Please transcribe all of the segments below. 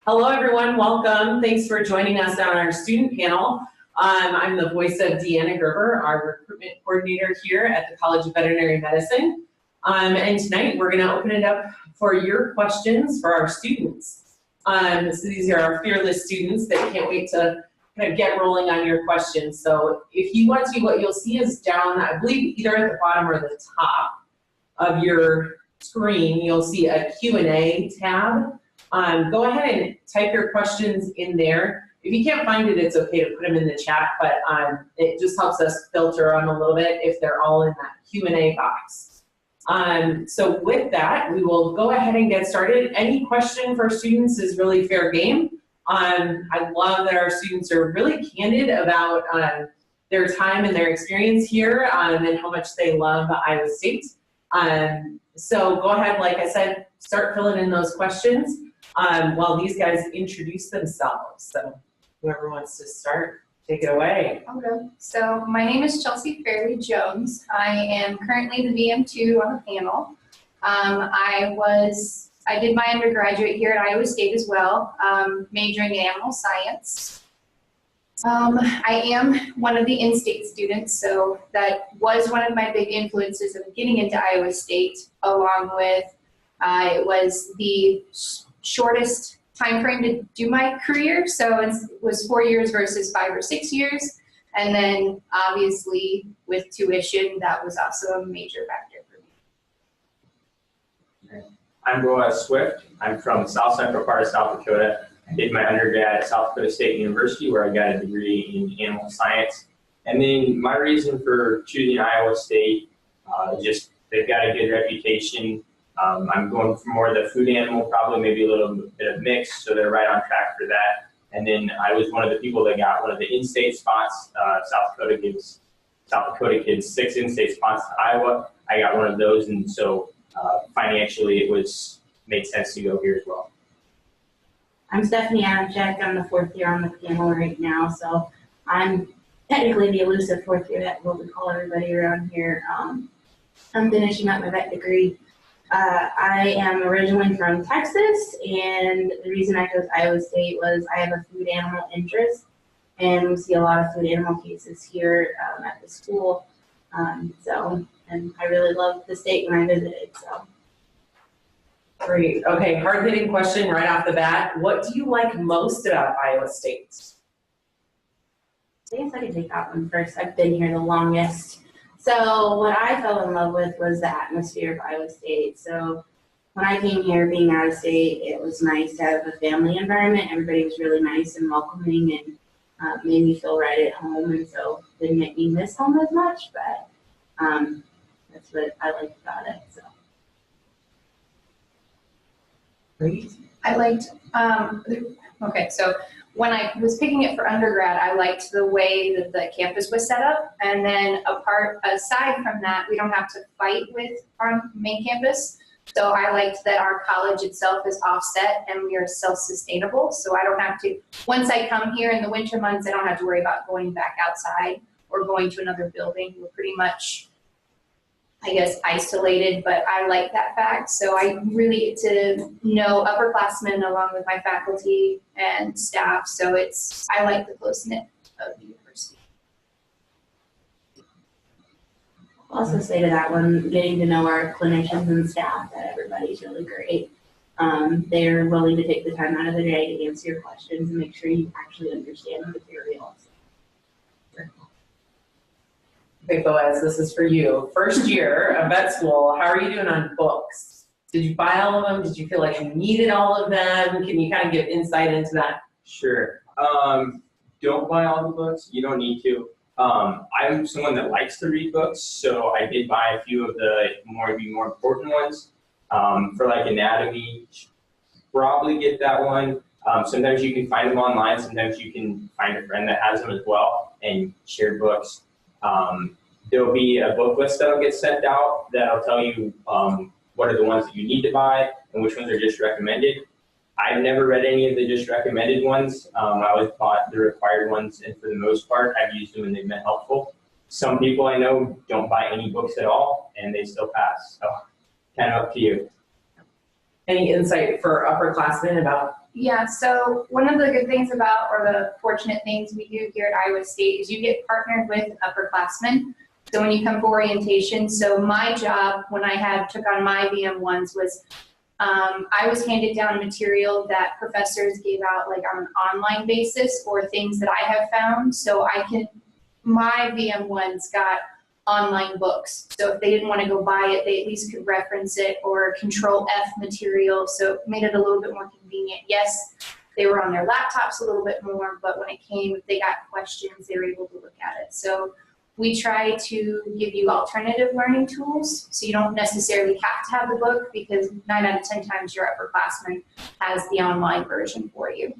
Hello everyone, welcome. Thanks for joining us on our student panel. I'm the voice of Deanna Gerber, our recruitment coordinator here at the College of Veterinary Medicine. And tonight we're gonna open it up for your questions for our students. So these are our fearless students that can't wait to kind of get rolling on your questions. So if you want to, what you'll see is down, I believe either at the bottom or the top of your screen, you'll see a Q&A tab. Go ahead and type your questions in there. If you can't find it, it's okay to put them in the chat, but it just helps us filter them a little bit if they're all in that Q&A box. So with that, we will go ahead and get started. Any question for students is really fair game. I love that our students are really candid about their time and their experience here and how much they love Iowa State. So go ahead, like I said, start filling in those questions while these guys introduce themselves. So whoever wants to start, take it away. Okay. So my name is Chelsea Fairley Jones. I am currently the VM2 on the panel. I did my undergraduate here at Iowa State as well, majoring in animal science. I am one of the in-state students, so that was one of my big influences of getting into Iowa State, along with it was the shortest time frame to do my career, so it was 4 years versus 5 or 6 years, and then obviously with tuition, that was also a major factor for me. I'm Boaz Swift. I'm from the south central part of South Dakota. I did my undergrad at South Dakota State University, where I got a degree in animal science. And then my reason for choosing Iowa State, just they've got a good reputation. I'm going for more of the food animal, probably maybe a little bit of mix, so they're right on track for that. And then I was one of the people that got one of the in-state spots. South Dakota kids 6 in-state spots to Iowa. I got one of those, and so financially it made sense to go here as well. I'm Stephanie Adamczyk. I'm the 4th year on the panel right now, so I'm technically the elusive 4th year, that's what we call everybody around here. I'm finishing up my vet degree. I am originally from Texas, and the reason I chose Iowa State was I have a food animal interest, and we see a lot of food animal cases here at the school. And I really loved the state when I visited, so. Great. Okay, hard-hitting question right off the bat. What do you like most about Iowa State? I guess I can take that one first. I've been here the longest. So what I fell in love with was the atmosphere of Iowa State. So when I came here, being out of state, it was nice to have a family environment. Everybody was really nice and welcoming and made me feel right at home. And so it didn't make me miss home as much, but that's what I liked about it. So. Great. I liked, okay, so when I was picking it for undergrad, I liked the way that the campus was set up. And then aside from that, we don't have to fight with our main campus. So I liked that our college itself is offset and we are self-sustainable. So I don't have to, once I come here in the winter months, I don't have to worry about going back outside or going to another building. We're pretty much, I guess, isolated, but I like that fact. So I really get to know upperclassmen along with my faculty and staff. So I like the close-knit of the university. I'll also say to that one, getting to know our clinicians and staff, that everybody's really great. They're willing to take the time out of their day to answer your questions and make sure you actually understand the material. Okay, Boaz, this is for you. First year of vet school, how are you doing on books? Did you buy all of them? Did you feel like you needed all of them? Can you kind of give insight into that? Sure. Don't buy all the books. You don't need to. I'm someone that likes to read books, so I did buy a few of the more important ones. For like anatomy, probably get that one. Sometimes you can find them online. Sometimes you can find a friend that has them as well and share books. There'll be a book list that'll get sent out that'll tell you what are the ones that you need to buy and which ones are just recommended. I've never read any of the just recommended ones. I always bought the required ones, and for the most part, I've used them and they've been helpful. Some people I know don't buy any books at all and they still pass, so kind of up to you. Any insight for upperclassmen about Yeah, so one of the good things about, or the fortunate things we do here at Iowa State is you get partnered with upperclassmen. So when you come for orientation, so my job when I took on my VM1s was I was handed down material that professors gave out like on an online basis or things that I have found. So my VM1s got online books. So if they didn't want to go buy it, they at least could reference it, or Control F material. So it made it a little bit more convenient. Yes, they were on their laptops a little bit more, but when it came, if they got questions, they were able to look at it. So we try to give you alternative learning tools, so you don't necessarily have to have the book, because 9 out of 10 times your upperclassman has the online version for you.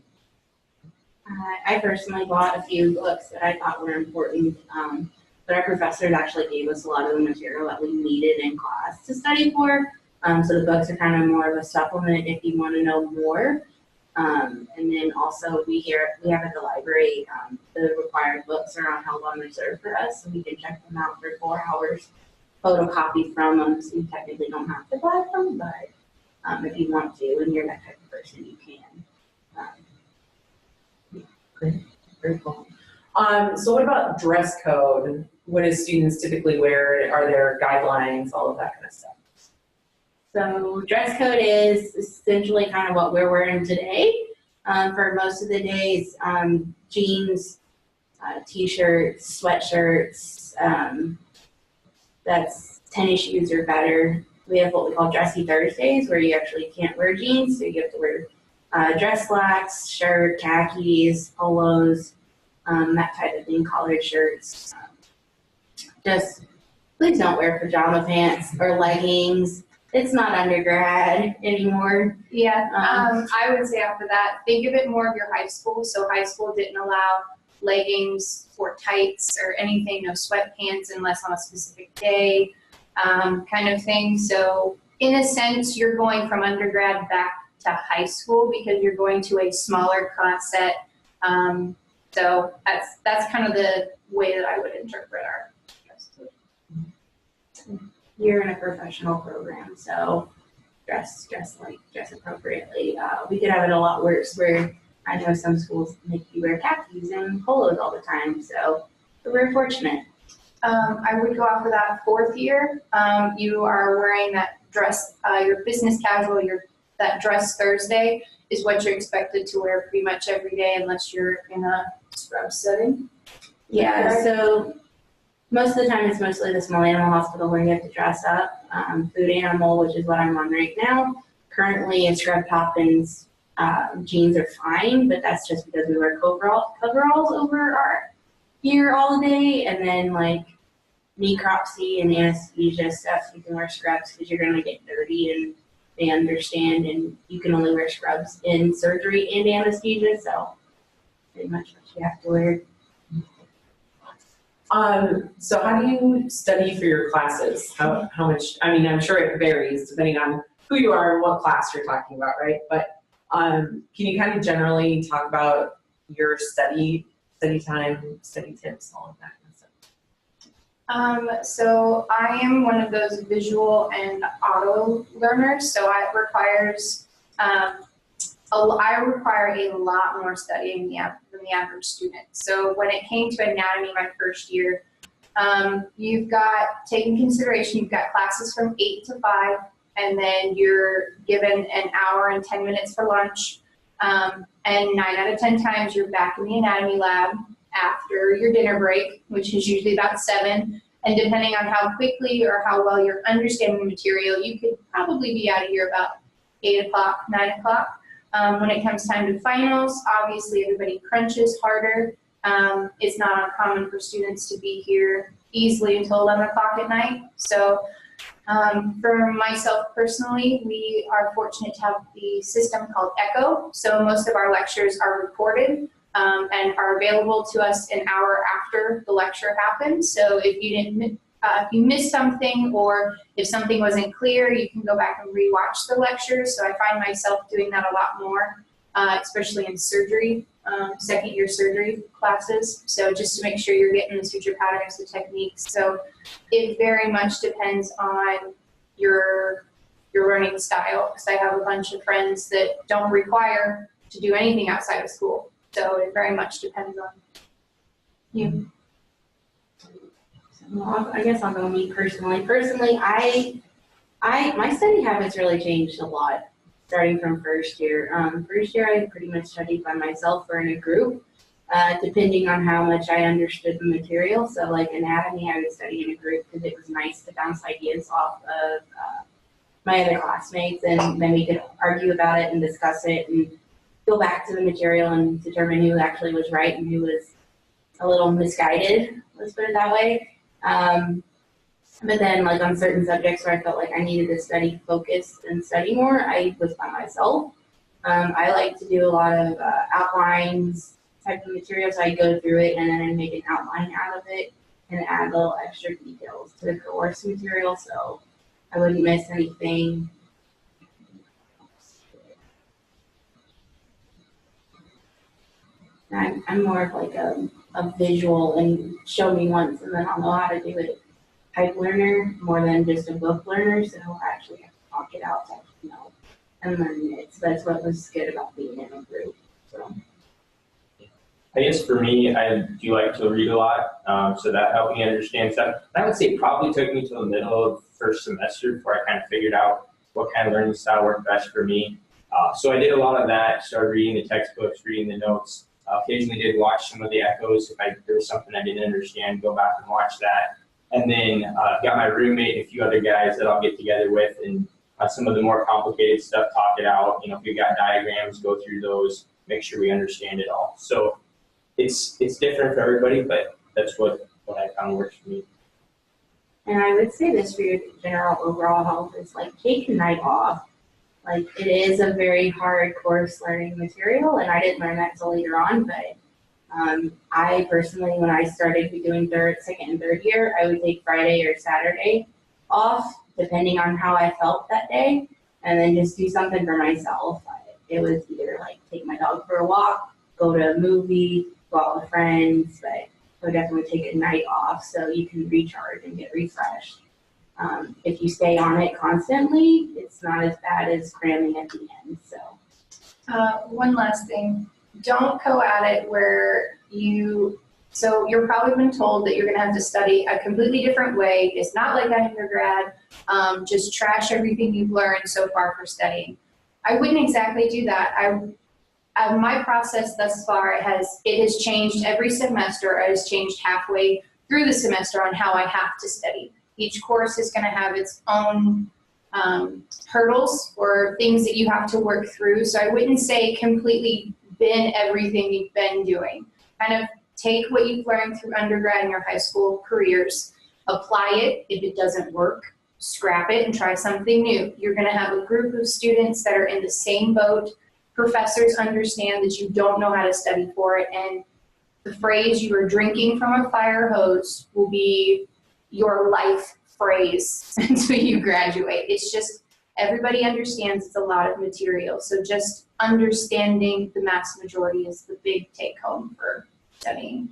I personally bought a few books that I thought were important, but our professors actually gave us a lot of the material that we needed in class to study for. So the books are kind of more of a supplement if you want to know more. And then also we have at the library, the required books are held on reserve for us, so we can check them out for 4 hours, photocopy from them, so you technically don't have to buy them, but if you want to and you're that type of person, you can. Great, very cool. So what about dress code? What do students typically wear? Are there guidelines, all of that kind of stuff? So dress code is essentially kind of what we're wearing today. For most of the days, jeans, t-shirts, sweatshirts, that's tennis shoes or better. We have what we call dressy Thursdays, where you actually can't wear jeans, so you have to wear dress slacks, shirt, khakis, polos, that type of thing, collared shirts. Just please don't wear pajama pants or leggings. It's not undergrad anymore. Yeah, I would say after that, think of it more of your high school. So high school didn't allow leggings or tights or anything, no sweatpants unless on a specific day, kind of thing. So in a sense, you're going from undergrad back to high school because you're going to a smaller class set. So that's kind of the way that I would interpret our dress code. You're in a professional program, so dress appropriately. We could have it a lot worse, where I know some schools make you wear khakis and polos all the time, so we're fortunate. I would go off of that 4th year. You are wearing that dress, your business casual, that dress Thursday is what you're expected to wear pretty much every day unless you're in a scrub setting. Yeah, so most of the time it's mostly the small animal hospital where you have to dress up. Food animal, which is what I'm on right now. Currently in scrub top and jeans are fine, but that's just because we wear coveralls over our gear all day, and then like necropsy and anesthesia stuff, you can wear scrubs because you're gonna get dirty, and they understand, and you can only wear scrubs in surgery and anesthesia, so pretty much what you have to wear. So how do you study for your classes? How much, I mean, I'm sure it varies depending on who you are and what class you're talking about, right? But can you kind of generally talk about your study time, study tips, all of that kind of stuff? So I am one of those visual and auto learners, so it requires, I require a lot more studying than the average student. So when it came to anatomy my first year, you've got, take in consideration, you've got classes from 8 to 5, and then you're given an hour and 10 minutes for lunch. And 9 out of 10 times you're back in the anatomy lab after your dinner break, which is usually about 7. And depending on how quickly or how well you're understanding the material, you could probably be out of here about 8 o'clock, 9 o'clock. When it comes time to finals, obviously everybody crunches harder. It's not uncommon for students to be here easily until 11 o'clock at night. So for myself personally, we are fortunate to have the system called ECHO. So most of our lectures are recorded and are available to us an hour after the lecture happens. So if you missed something, or if something wasn't clear, you can go back and rewatch the lecture. So I find myself doing that a lot more, especially in surgery, 2nd year surgery classes. So just to make sure you're getting the suture patterns, the techniques. So it very much depends on your learning style, because I have a bunch of friends that don't require to do anything outside of school. So it very much depends on you. Well, I guess I'll go me personally. Personally, my study habits really changed a lot starting from first year. First year, I pretty much studied by myself or in a group, depending on how much I understood the material. So like anatomy, I would study in a group because it was nice to bounce ideas off of my other classmates, and then we could argue about it and discuss it and go back to the material and determine who actually was right and who was a little misguided, let's put it that way. But then like on certain subjects where I felt like I needed to study focused and study more, I was by myself. I like to do a lot of outlines type of materials. I go through it and then I make an outline out of it and add little extra details to the course material so I wouldn't miss anything. I'm more of like a visual and show me once and then I'll know how to do it type learner more than just a book learner, so I actually have to talk it out to actually know and learn it. So that's what was good about being in a group. So I guess for me, I do like to read a lot, so that helped me understand stuff. I would say it probably took me to the middle of first semester before I kind of figured out what kind of learning style worked best for me. So I did a lot of that, started reading the textbooks, reading the notes. Occasionally did watch some of the echoes. If there was something I didn't understand, go back and watch that. And then got my roommate and a few other guys that I'll get together with, and some of the more complicated stuff, talk it out. You know, if we've got diagrams, go through those, make sure we understand it all. So it's different for everybody, but that's what I found works for me. and I would say this for your general overall health is like take a night off. Like it is a very hard course learning material, and I didn't learn that till later on, but I personally, when I started doing second and third year, I would take Friday or Saturday off, depending on how I felt that day, and then just do something for myself. It was either like take my dog for a walk, go to a movie, go out with friends, but I would definitely take a night off so you can recharge and get refreshed. If you stay on it constantly, it's not as bad as cramming at the end. So One last thing, don't go at it where so you're probably been told that you're gonna have to study a completely different way. It's not like that in undergrad. Just trash everything you've learned so far for studying. I wouldn't exactly do that. My process thus far it has changed every semester. It has changed halfway through the semester on how I have to study. Each course is going to have its own hurdles or things that you have to work through. So I wouldn't say completely bin everything you've been doing. Kind of take what you've learned through undergrad and your high school careers, apply it. If it doesn't work, scrap it and try something new. You're going to have a group of students that are in the same boat. Professors understand that you don't know how to study for it, and the phrase "you are drinking from a fire hose" will be your life phrase until you graduate. It's just, everybody understands it's a lot of material, so just understanding the mass majority is the big take home for studying.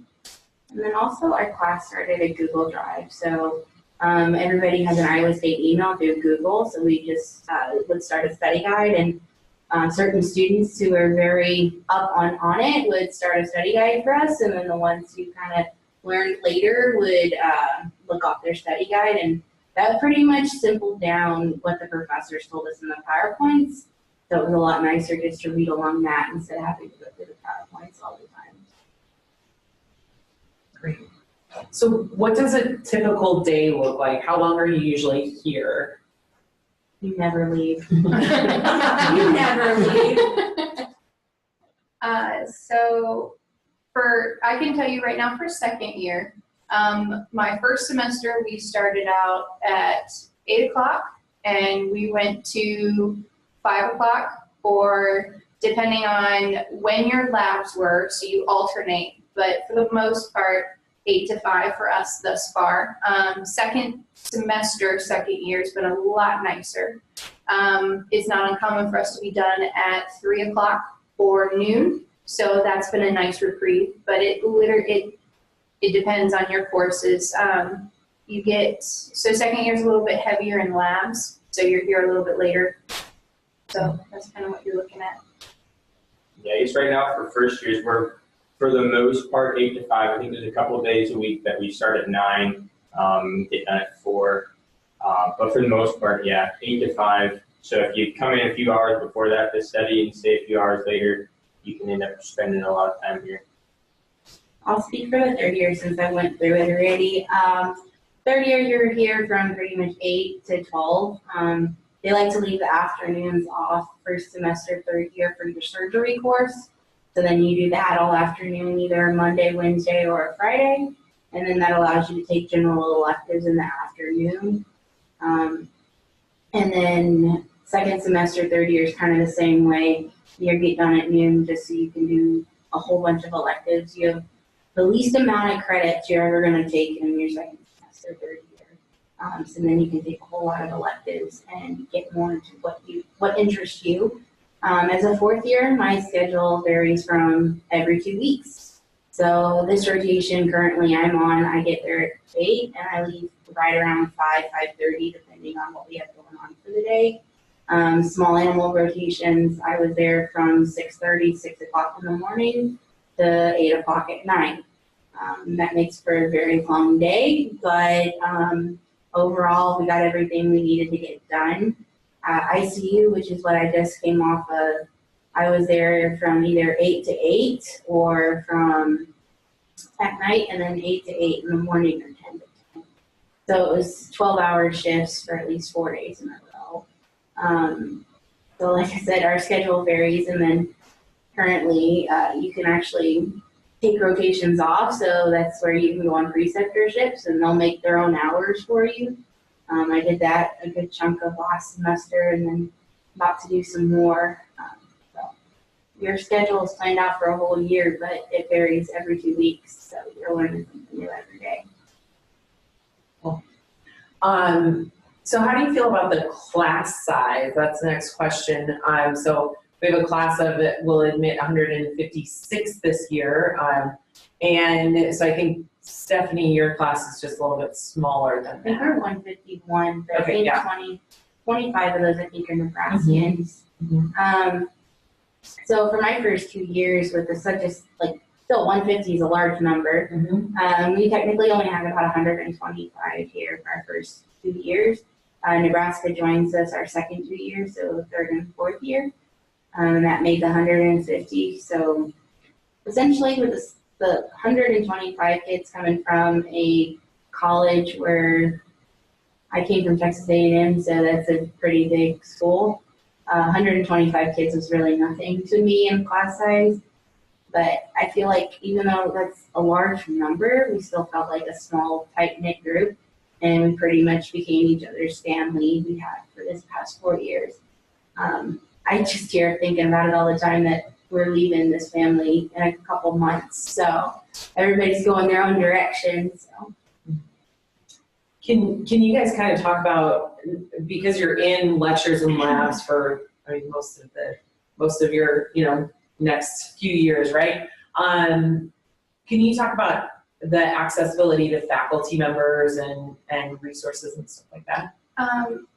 and then also our class started a Google Drive, so everybody has an Iowa State email through Google, so we just would start a study guide, and certain students who are very up on it would start a study guide for us, and then the ones who kind of learned later would look off their study guide, and that pretty much simpled down what the professors told us in the PowerPoints. So it was a lot nicer just to read along that instead of having to go through the PowerPoints all the time. Great. So what does a typical day look like? How long are you usually here? You never leave. You never leave. So I can tell you right now for second year, my first semester we started out at 8 o'clock and we went to 5 o'clock, or depending on when your labs were, so you alternate, but for the most part 8 to 5 for us thus far. Second semester, second year has been a lot nicer. It's not uncommon for us to be done at 3 o'clock or noon, so that's been a nice reprieve, but it depends on your courses. So second year is a little bit heavier in labs, so you're here a little bit later. So that's kind of what you're looking at. Yeah, I guess right now for first years, we're, for the most part, 8 to 5. I think there's a couple of days a week that we start at 9, get done at 4. But for the most part, yeah, 8 to 5. So if you come in a few hours before that to study and stay a few hours later, you can end up spending a lot of time here. I'll speak for the third year since I went through it already. Third year, you're here from pretty much 8 to 12. They like to leave the afternoons off first semester, third year for your surgery course. So then you do that all afternoon, either Monday, Wednesday, or a Friday. And then that allows you to take general electives in the afternoon. And then second semester, third year is kind of the same way. You get done at noon just so you can do a whole bunch of electives. You have the least amount of credits you're ever going to take in your second semester, third year. So then you can take a whole lot of electives and get more into what interests you. As a fourth year, my schedule varies from every 2 weeks. So this rotation currently I'm on, I get there at 8 and I leave right around 5:30, depending on what we have going on for the day. Small animal rotations, I was there from 6:30, 6 o'clock in the morning to 8 o'clock at night. That makes for a very long day, but overall, we got everything we needed to get done. ICU, which is what I just came off of, I was there from either 8 to 8 or from at night, and then 8 to 8 in the morning or 10 to 10. So it was 12-hour shifts for at least 4 days in a row. So like I said, our schedule varies, and then currently you can actually take rotations off, so that's where you can go on preceptorships and they'll make their own hours for you. I did that a good chunk of last semester and then about to do some more. So your schedule is planned out for a whole year, but it varies every 2 weeks, so you're learning something new every day. Cool. So how do you feel about the class size? That's the next question. So we have a class of, we'll admit, 156 this year. And so I think, Stephanie, your class is just a little bit smaller than I think that. we're 151, but Okay, I think 25 of those I think are Nebraskans. Mhm. So for my first 2 years with still 150 is a large number. We technically only have about 125 here for our first 2 years. Nebraska joins us our second 2 years, so third and fourth year. And that made the 150. So essentially with the 125 kids coming from a college where I came from Texas A&M, so that's a pretty big school. 125 kids was really nothing to me in class size. But I feel like even though that's a large number, we still felt like a small, tight-knit group. And we pretty much became each other's family we had for this past 4 years. I just hear thinking about it all the time that we're leaving this family in a couple months. So everybody's going their own direction. So. Can you guys kind of talk about, because you're in lectures and labs for, I mean, most of your, next few years, right? Can you talk about the accessibility to faculty members and resources and stuff like that?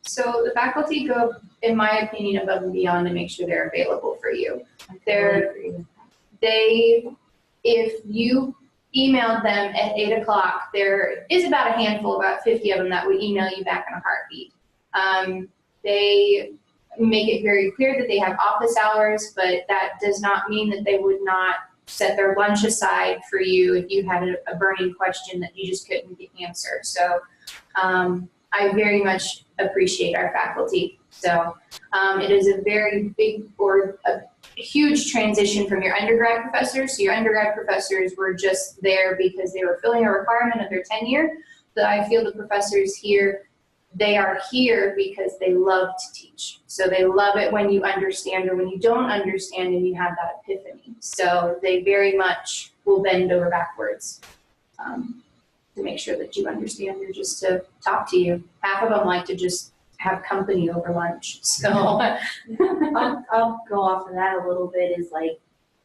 So the faculty go, in my opinion, above and beyond to make sure they're available for you. If you emailed them at 8 o'clock, there is about a handful, about 50 of them that would email you back in a heartbeat. They make it very clear that they have office hours, but that does not mean that they would not set their lunch aside for you if you had a burning question that you just couldn't answer. So I very much appreciate our faculty. So it is a very big or a huge transition from your undergrad professors. So your undergrad professors were just there because they were filling a requirement of their tenure. But I feel the professors here, they are here because they love to teach. So they love it when you understand or when you don't understand and you have that epiphany. So they very much will bend over backwards to make sure that you understand or just to talk to you. Half of them like to just have company over lunch. So I'll go off of that a little bit. Is like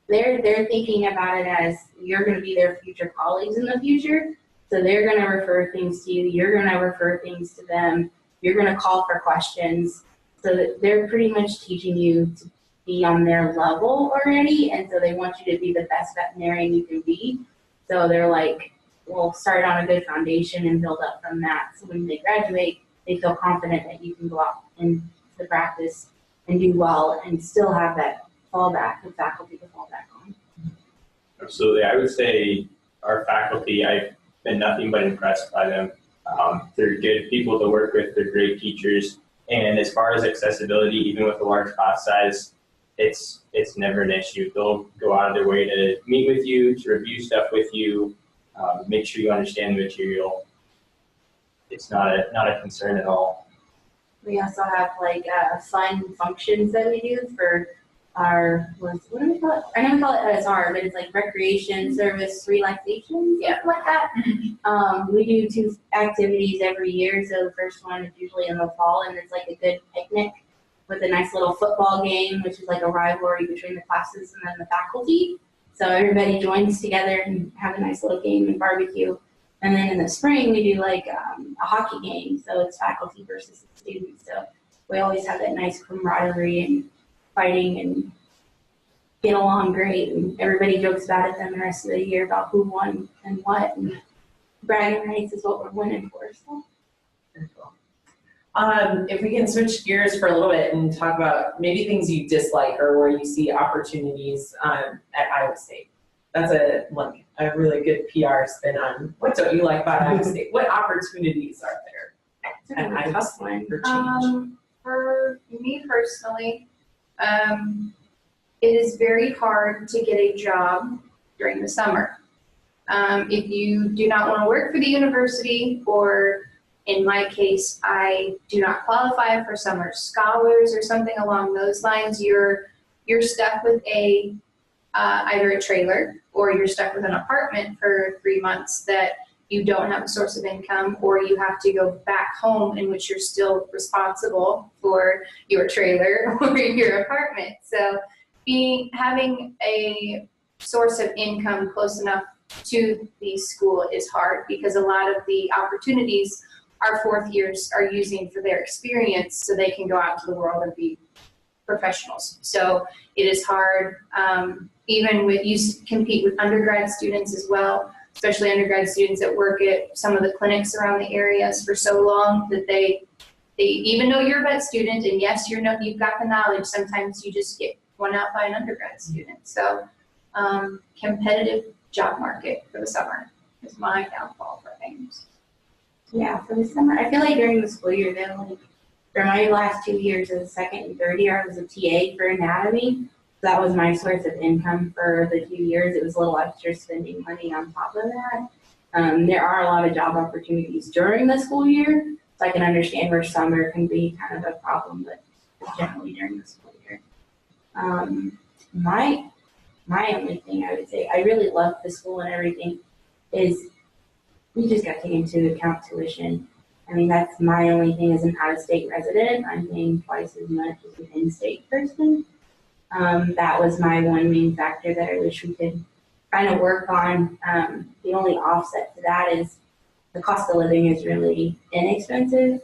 they're thinking about it as you're going to be their future colleagues in the future. So they're going to refer things to you. You're going to refer things to them. You're going to call for questions. So that they're pretty much teaching you be on their level already, and so they want you to be the best veterinarian you can be. So they're like, we'll start on a good foundation and build up from that. So when they graduate, they feel confident that you can go out into the practice and do well and still have that fallback, the faculty to fall back on. Absolutely. I would say our faculty, I've been nothing but impressed by them. They're good people to work with. They're great teachers. And as far as accessibility, even with a large class size, it's never an issue. They'll go out of their way to meet with you, to review stuff with you, make sure you understand the material. It's not a concern at all. We also have like fun functions that we do for our, what do we call it? I know we call it SR, but it's like recreation, service, relaxation, something like that. We do 2 activities every year. So the first one is usually in the fall, and it's like a good picnic with a nice little football game, which is like a rivalry between the classes and then the faculty. So everybody joins together and have a nice little game and barbecue. And then in the spring, we do like a hockey game. So it's faculty versus the students. So we always have that nice camaraderie and fighting and get along great. And everybody jokes about it then the rest of the year about who won and what. And bragging rights is what we're winning for. So. If we can switch gears for a little bit and talk about maybe things you dislike or where you see opportunities at Iowa State. That's a really good PR spin on what don't you like about Iowa State? What opportunities are there at Iowa State for change? For me personally, it is very hard to get a job during the summer. If you do not want to work for the university, or in my case, I do not qualify for summer scholars or something along those lines, you're stuck with either a trailer or you're stuck with an apartment for 3 months that you don't have a source of income, or you have to go back home in which you're still responsible for your trailer or your apartment. So having a source of income close enough to the school is hard, because a lot of the opportunities our 4th years are using for their experience so they can go out into the world and be professionals. So it is hard. Even with, you compete with undergrad students as well, especially undergrad students that work at some of the clinics around the areas for so long that they even though you're a vet student and yes, you've got the knowledge, sometimes you just get won out by an undergrad student. So competitive job market for the summer is my downfall for things. Yeah, for the summer, I feel like during the school year though, like for my last 2 years of the 2nd and 3rd year, I was a TA for anatomy. That was my source of income for the 2 years. It was a little extra spending money on top of that. There are a lot of job opportunities during the school year, so I can understand where summer can be kind of a problem, but generally during the school year. My only thing I would say, I really love the school and everything, is we just got to take into account tuition. I mean, that's my only thing as an out-of-state resident. I'm paying twice as much as an in-state person. That was my one main factor that I wish we could kind of work on. The only offset to that is the cost of living is really inexpensive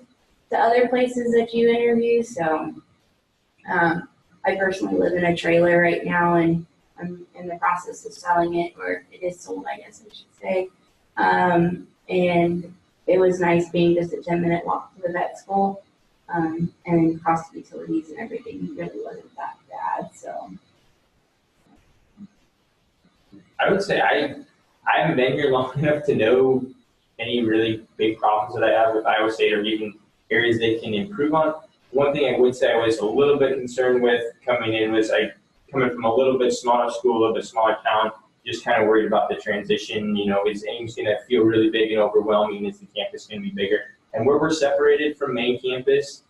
to other places that you interview. So I personally live in a trailer right now, and I'm in the process of selling it, or it is sold, I guess I should say. And it was nice being just a 10-minute walk to the vet school. And cost of utilities and everything really wasn't that bad. So I would say I haven't been here long enough to know any really big problems that I have with Iowa State, or even areas they can improve on. One thing I would say I was a little bit concerned with coming in was coming from a little bit smaller school, a little bit smaller town, just kind of worried about the transition. You know, is Ames going to feel really big and overwhelming? Is the campus going to be bigger? And where we're separated from main campus,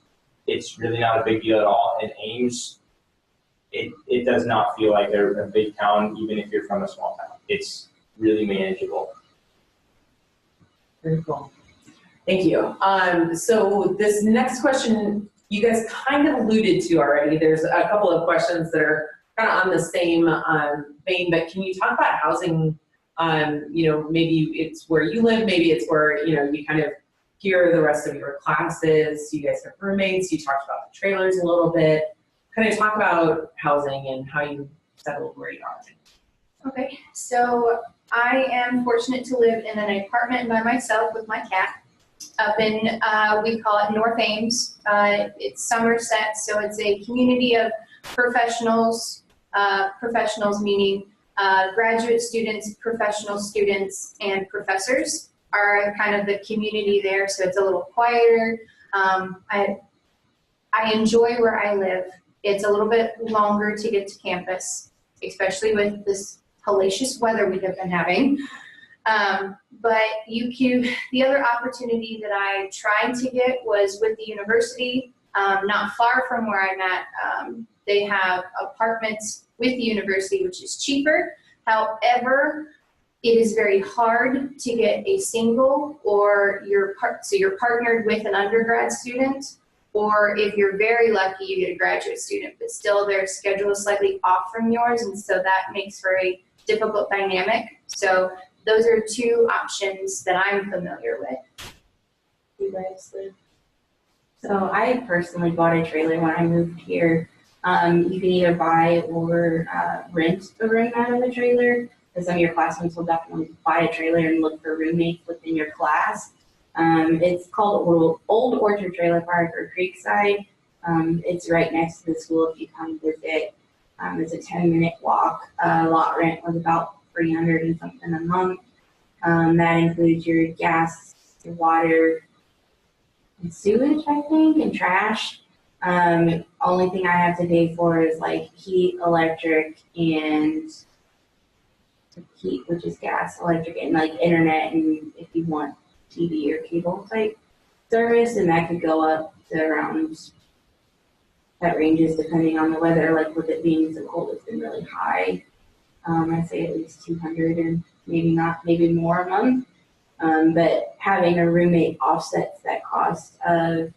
it's really not a big deal at all. And Ames, it does not feel like a big town, even if you're from a small town. It's really manageable. Very cool. Thank you. So this next question, you guys kind of alluded to already. There's a couple of questions that are kind of on the same vein, but can you talk about housing? You know, maybe it's where you live, maybe it's where, you know, you kind of hear the rest of your classes. You guys have roommates. You talked about the trailers a little bit. kind of talk about housing and how you settled where you are. Okay, so I am fortunate to live in an apartment by myself with my cat up in, we call it North Ames. It's Somerset, so it's a community of professionals, professionals meaning graduate students, professional students, and professors are kind of the community there, so it's a little quieter. I enjoy where I live. It's a little bit longer to get to campus, especially with this hellacious weather we have been having. But the other opportunity that I tried to get was with the university, not far from where I'm at. They have apartments with the university, which is cheaper. However, it is very hard to get a single, or so you're partnered with an undergrad student, or if you're very lucky, you get a graduate student, but still their schedule is slightly off from yours, and so that makes for a difficult dynamic. So those are two options that I'm familiar with. You guys live. So I personally bought a trailer when I moved here. You can either buy or rent a room out of a trailer, because some of your classmates will definitely buy a trailer and look for roommates within your class. It's called Old Orchard Trailer Park, or Creekside. It's right next to the school if you come visit. It's a 10-minute walk. Lot rent was about $300 and something a month. That includes your gas, your water, and sewage, I think, and trash. Only thing I have to pay for is like heat, electric, and heat, which is gas, electric, and like internet, and if you want TV or cable type service, and that could go up to around, that ranges depending on the weather, like with it being so cold, it's been really high. I'd say at least 200 and maybe more a month. But having a roommate offsets that cost of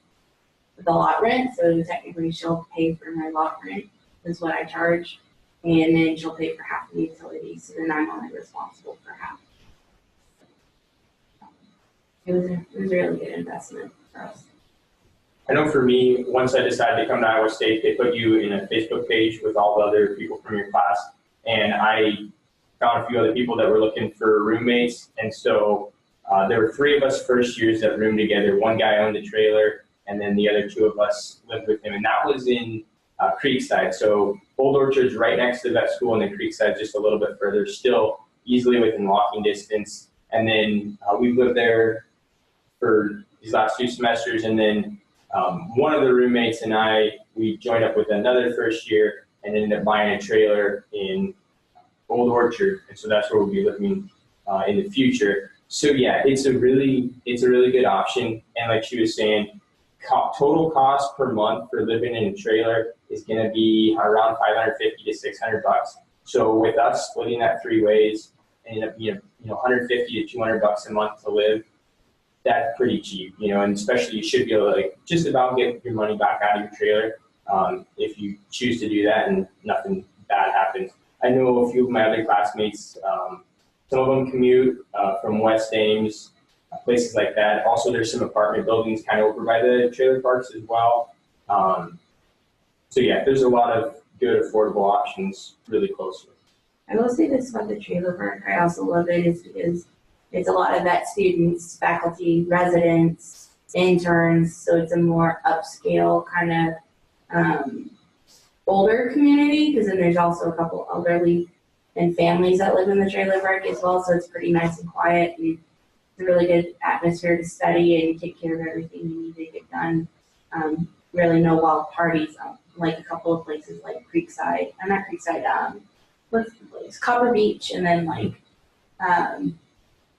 the lot rent. So technically she'll pay for my lot rent is what I charge. And then she'll pay for half the utilities. So then I'm only responsible for half. It was a really good investment for us. I know for me, once I decided to come to Iowa State, they put you in a Facebook page with all the other people from your class. And I found a few other people that were looking for roommates. And so there were 3 of us first years that roomed together. One guy owned a trailer, and then the other 2 of us lived with him. And that was in Creekside. So Old Orchard's right next to that school, and then Creekside just a little bit further, still easily within walking distance. And then we lived there for these last 2 semesters. And then one of the roommates and I, we joined up with another first year and ended up buying a trailer in Old Orchard. And so that's where we'll be living in the future. So yeah, it's a really good option. And like she was saying, total cost per month for living in a trailer is going to be around $550 to $600. So with us splitting that 3 ways, ended up being $150 to $200 a month to live. That's pretty cheap, and especially you should be able to just about get your money back out of your trailer if you choose to do that and nothing bad happens. I know a few of my other classmates, some of them commute from West Ames, places like that. Also, there's some apartment buildings kind of over by the trailer parks as well. So yeah, there's a lot of good affordable options really close to it. I will say this about the trailer park. I also love it is because it's a lot of vet students, faculty, residents, interns. So it's a more upscale kind of older community, because then there's also a couple elderly and families that live in the trailer park as well. So it's pretty nice and quiet, and it's a really good atmosphere to study and take care of everything you need to get done. Really no wild parties, like a couple of places like Creekside, not Creekside, what's the place? Copper Beach, and then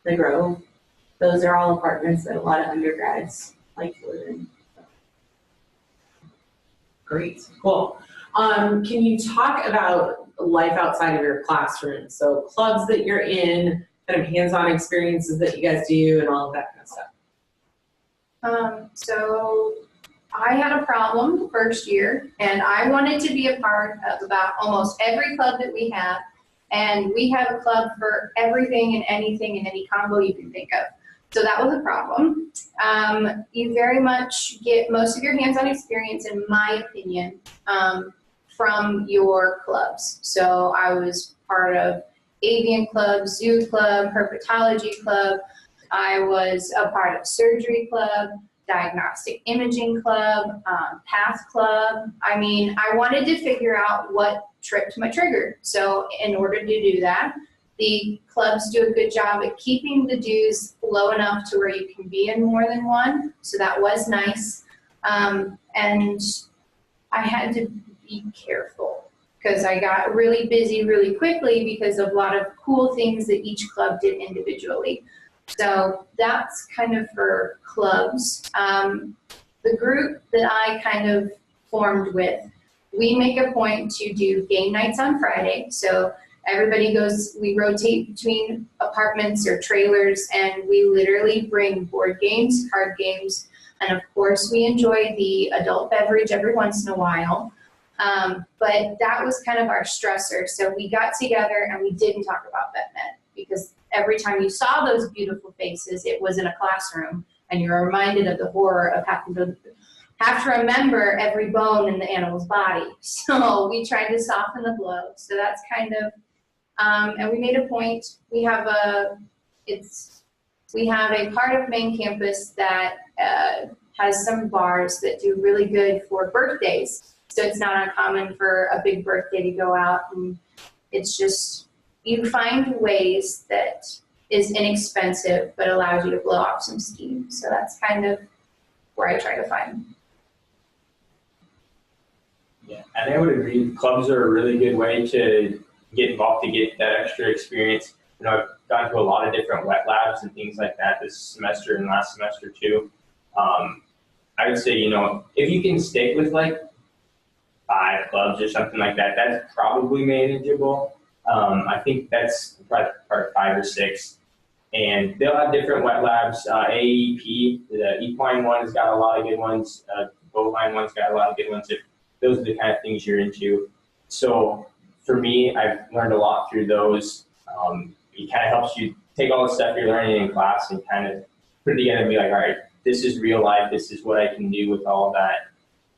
the Grove. Those are all apartments that a lot of undergrads like to live in. Great, cool. Can you talk about life outside of your classroom? So clubs that you're in, kind of hands-on experiences that you guys do, and all of that kind of stuff. So I had a problem the first year, and I wanted to be a part of about almost every club that we have. And we have a club for everything and anything and any combo you can think of. So that was a problem. You very much get most of your hands-on experience, in my opinion, from your clubs. So I was part of Avian Club, Zoo Club, Herpetology Club. I was a part of Surgery Club, Diagnostic Imaging Club, Path Club. I mean, I wanted to figure out what tripped my trigger. So in order to do that, the clubs do a good job at keeping the dues low enough to where you can be in more than one. So that was nice. And I had to be careful because I got really busy really quickly because of a lot of cool things that each club did individually. So that's kind of for clubs. The group that I kind of formed with, we make a point to do game nights on Friday. So everybody goes, we rotate between apartments or trailers, and we literally bring board games, card games, and of course we enjoy the adult beverage every once in a while. But that was kind of our stressor. So we got together and we didn't talk about vet med because every time you saw those beautiful faces, it was in a classroom and you're reminded of the horror of having to have to remember every bone in the animal's body. So we tried to soften the blow. So that's kind of, and we made a point, we have a part of main campus that has some bars that do really good for birthdays. So it's not uncommon for a big birthday to go out, and it's just, you find ways that is inexpensive but allows you to blow off some steam. So that's kind of where I try to find. Yeah, and I would agree. Clubs are a really good way to get involved, to get that extra experience. You know, I've gone to a lot of different wet labs and things like that this semester and last semester too. I would say, you know, if you can stick with like 5 clubs or something like that, that's probably manageable. I think that's probably part 5 or 6. And they'll have different wet labs. AEP, the equine one has got a lot of good ones. Bovine one's got a lot of good ones. If those are the kind of things you're into. So for me, I've learned a lot through those. It kind of helps you take all the stuff you're learning in class and kind of put it together and be like, all right, this is real life. This is what I can do with all of that.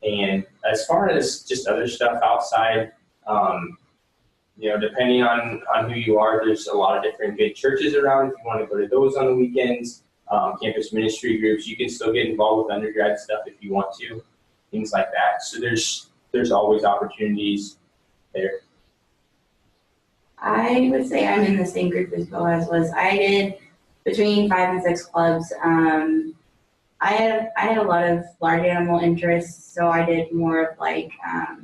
And as far as just other stuff outside, you know, depending on who you are, there's a lot of different good churches around. If you want to go to those on the weekends, campus ministry groups, you can still get involved with undergrad stuff if you want to, things like that. So there's always opportunities there. I would say I'm in the same group as Boaz was. I did between 5 and 6 clubs. I had a lot of large animal interests, so I did more of like, I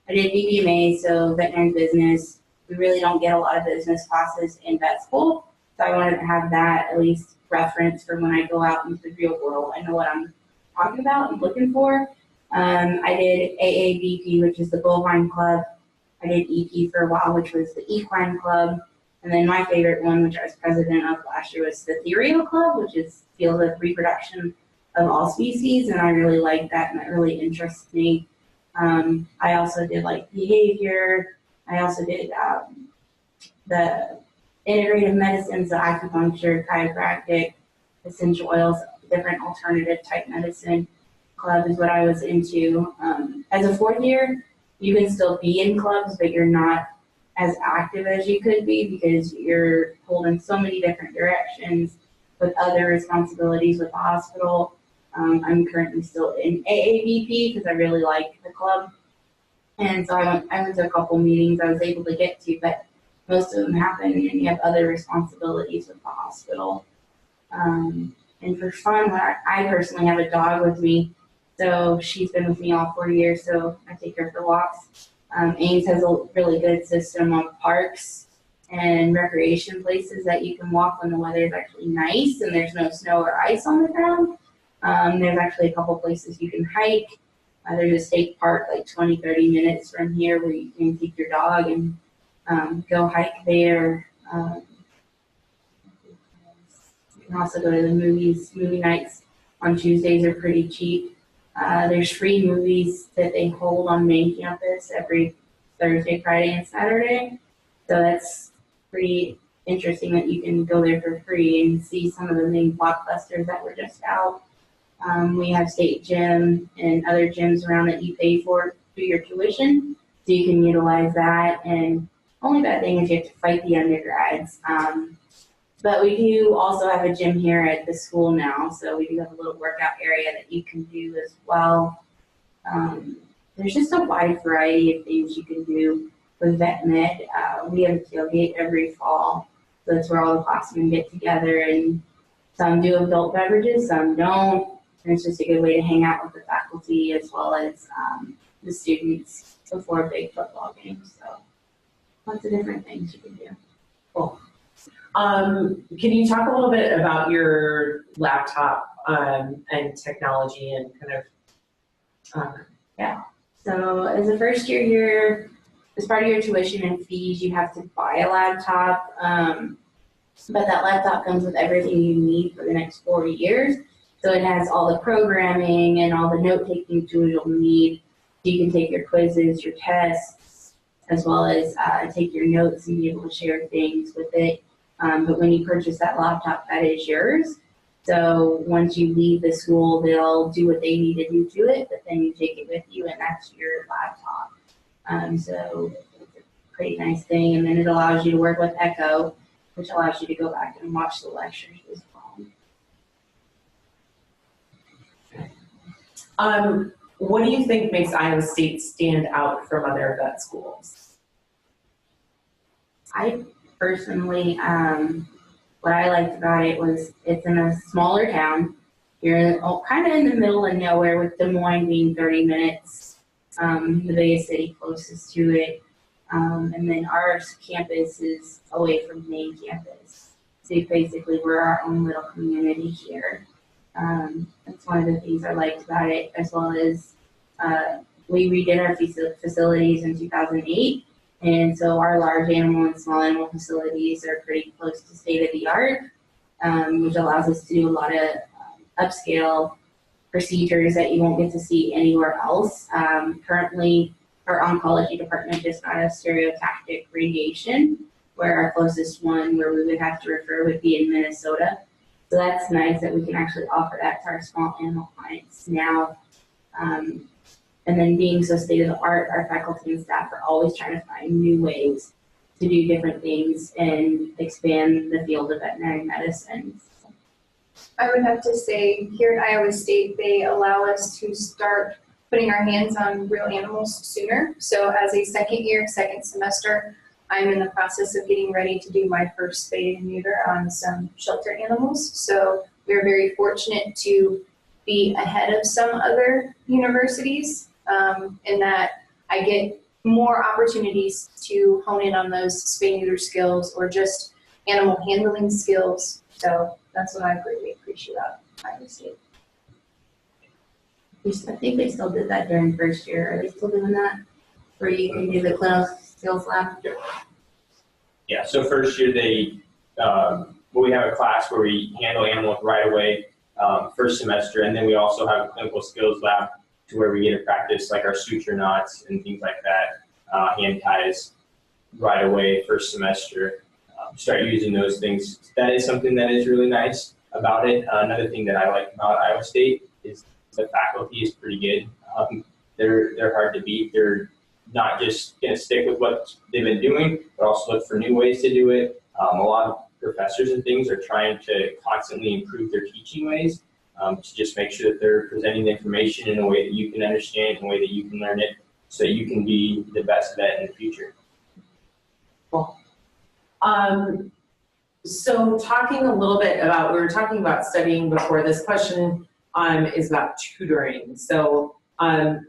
did BBMA, so veterinary business. We really don't get a lot of business classes in vet school, so I wanted to have that at least reference for when I go out into the real world. I know what I'm talking about and looking for. I did AAVP, which is the bovine club. I did EP for a while, which was the equine club. And then my favorite one, which I was president of last year, was the Ethereal Club, which is field of reproduction of all species. And I really like that, and that really interests me. I also did like behavior. I also did the integrative medicine, so acupuncture, chiropractic, essential oils, different alternative type medicine club is what I was into. As a 4th year, you can still be in clubs, but you're not as active as you could be because you're pulled in so many different directions with other responsibilities with the hospital. I'm currently still in AAVP because I really like the club. And so I went to a couple meetings I was able to get to, but most of them happen and you have other responsibilities with the hospital. And for fun, I personally have a dog with me. So she's been with me all 4 years, so I take her for walks. Ames has a really good system of parks and recreation places that you can walk when the weather is actually nice and there's no snow or ice on the ground. There's actually a couple places you can hike. There's a state park like 20-30 minutes from here where you can take your dog and go hike there. You can also go to the movies. Movie nights on Tuesdays are pretty cheap. There's free movies that they hold on main campus every Thursday, Friday, and Saturday. So that's pretty interesting that you can go there for free and see some of the main blockbusters that were just out. We have state gym and other gyms around that you pay for through your tuition. so you can utilize that. And only bad thing is you have to fight the undergrads. But we do also have a gym here at the school now, so we do have a little workout area that you can do as well. There's just a wide variety of things you can do with vet med. We have a tailgate every fall, so that's where all the classmen get together, and some do adult beverages, some don't. And it's just a good way to hang out with the faculty as well as the students before a big football game. So lots of different things you can do. Cool. Can you talk a little bit about your laptop and technology and kind of, Yeah. So as a first year, as part of your tuition and fees, you have to buy a laptop. But that laptop comes with everything you need for the next 4 years. So it has all the programming and all the note-taking tools you'll need. You can take your quizzes, your tests, as well as take your notes and be able to share things with it. But when you purchase that laptop, that is yours. So once you leave the school, they'll do what they need to do to it, but then you take it with you, and that's your laptop. So it's a pretty nice thing. And then it allows you to work with Echo, which allows you to go back and watch the lectures as well. what do you think makes Iowa State stand out from other vet schools? I personally, what I liked about it was it's in a smaller town. You're kind of in the middle of nowhere, with Des Moines being 30 minutes, the biggest city closest to it. And then our campus is away from the main campus. So basically we're our own little community here. That's one of the things I liked about it, as well as we redid our facilities in 2008. And so our large animal and small animal facilities are pretty close to state of the art, which allows us to do a lot of upscale procedures that you won't get to see anywhere else. Currently, our oncology department just got a stereotactic radiation, where our closest one where we would have to refer would be in Minnesota. So that's nice that we can actually offer that to our small animal clients now. And then being so state of the art, our faculty and staff are always trying to find new ways to do different things and expand the field of veterinary medicine. I would have to say here at Iowa State, they allow us to start putting our hands on real animals sooner. So as a second semester, I'm in the process of getting ready to do my first spay and neuter on some shelter animals. So we're very fortunate to be ahead of some other universities in that I get more opportunities to hone in on those spay neuter skills or just animal handling skills. So that's what I greatly appreciate about Iowa State. I think they still did that during first year. Are they still doing that? Where you can do the clinical skills lab? Yeah, so first year we have a class where we handle animals right away, first semester, and then we also have a clinical skills lab to where we get to practice like our suture knots and things like that, hand ties right away first semester. Start using those things. That is something that is really nice about it. Another thing that I like about Iowa State is the faculty is pretty good. They're hard to beat. They're not just going to stick with what they've been doing, but also look for new ways to do it. A lot of professors and things are trying to constantly improve their teaching ways to just make sure that they're presenting the information in a way that you can understand, in a way that you can learn it, so that you can be the best vet in the future. Cool. So talking a little bit about, we were talking about studying before. This question is about tutoring. So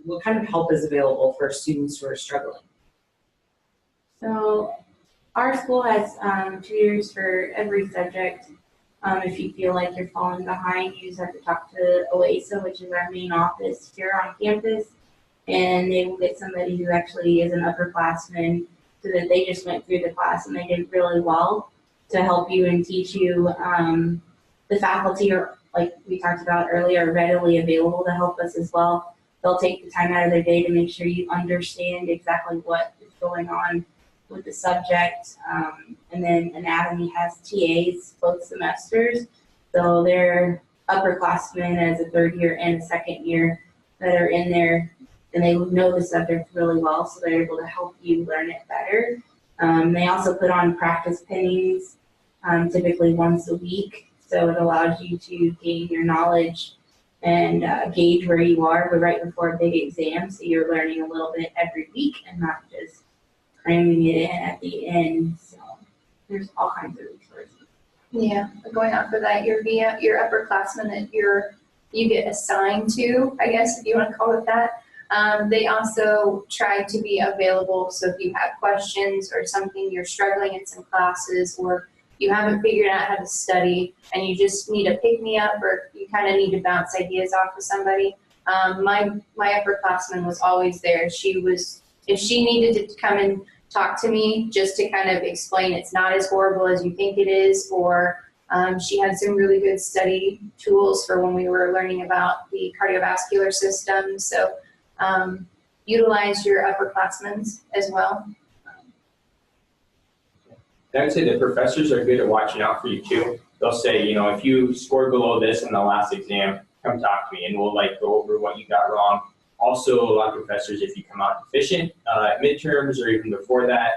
what kind of help is available for students who are struggling? So our school has tutors for every subject. If you feel like you're falling behind, you just have to talk to OASA, which is our main office here on campus, and they will get somebody who actually is an upperclassman, so that they just went through the class and they did really well to help you and teach you. The faculty are, like we talked about earlier, readily available to help us as well. They'll take the time out of their day to make sure you understand exactly what is going on with the subject. And then anatomy has TAs both semesters. So they're upperclassmen as a third year and a second year that are in there and they know the subject really well, so they're able to help you learn it better. They also put on practice pinnings, typically once a week, so it allows you to gain your knowledge and gauge where you are right before a big exam, so you're learning a little bit every week and not just cramming it in at the end. So there's all kinds of resources. Yeah, going off of that, your upperclassmen that you get assigned to, I guess, if you want to call it that, they also try to be available. So if you have questions or something, you're struggling in some classes, or you haven't figured out how to study and you just need a pick-me-up, or you kind of need to bounce ideas off of somebody, my upperclassman was always there. If she needed to come and talk to me just to kind of explain it's not as horrible as you think it is, or she had some really good study tools for when we were learning about the cardiovascular system. So utilize your upperclassmen as well. I would say the professors are good at watching out for you too. They'll say, you know, if you scored below this in the last exam, come talk to me and we'll like go over what you got wrong. Also, a lot of professors, if you come out deficient at midterms or even before that,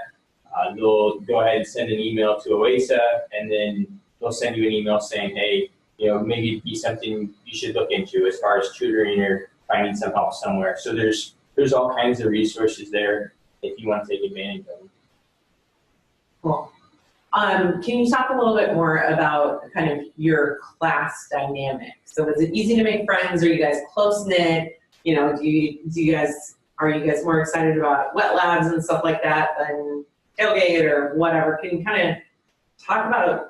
they'll go ahead and send an email to OASA, and then they'll send you an email saying, hey, you know, maybe it'd be something you should look into as far as tutoring or finding some help somewhere. So there's all kinds of resources there if you want to take advantage of them. Cool. Can you talk a little bit more about kind of your class dynamic? So is it easy to make friends? Are you guys close-knit? You know, are you guys more excited about wet labs and stuff like that than tailgate or whatever? Can you kind of talk about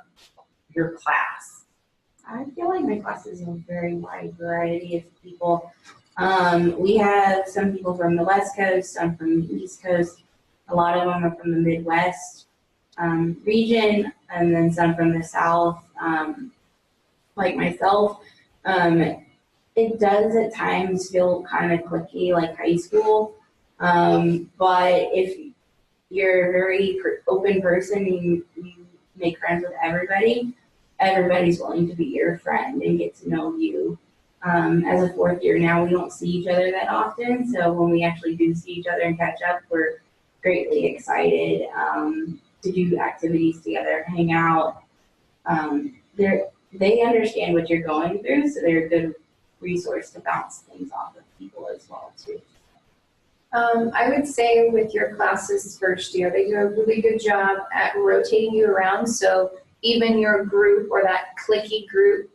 your class? I feel like my class is a very wide variety of people. We have some people from the West Coast, some from the East Coast. A lot of them are from the Midwest region, and then some from the South, like myself. It does at times feel kind of cliquey, like high school, but if you're a very open person, you make friends with everybody. Everybody's willing to be your friend and get to know you. As a fourth year now, we don't see each other that often, so when we actually do see each other and catch up, we're greatly excited to do activities together, hang out. They understand what you're going through, so they're a good resource to bounce things off of people as well too. I would say with your classes first year, they do a really good job at rotating you around. So even your group or that cliquey group,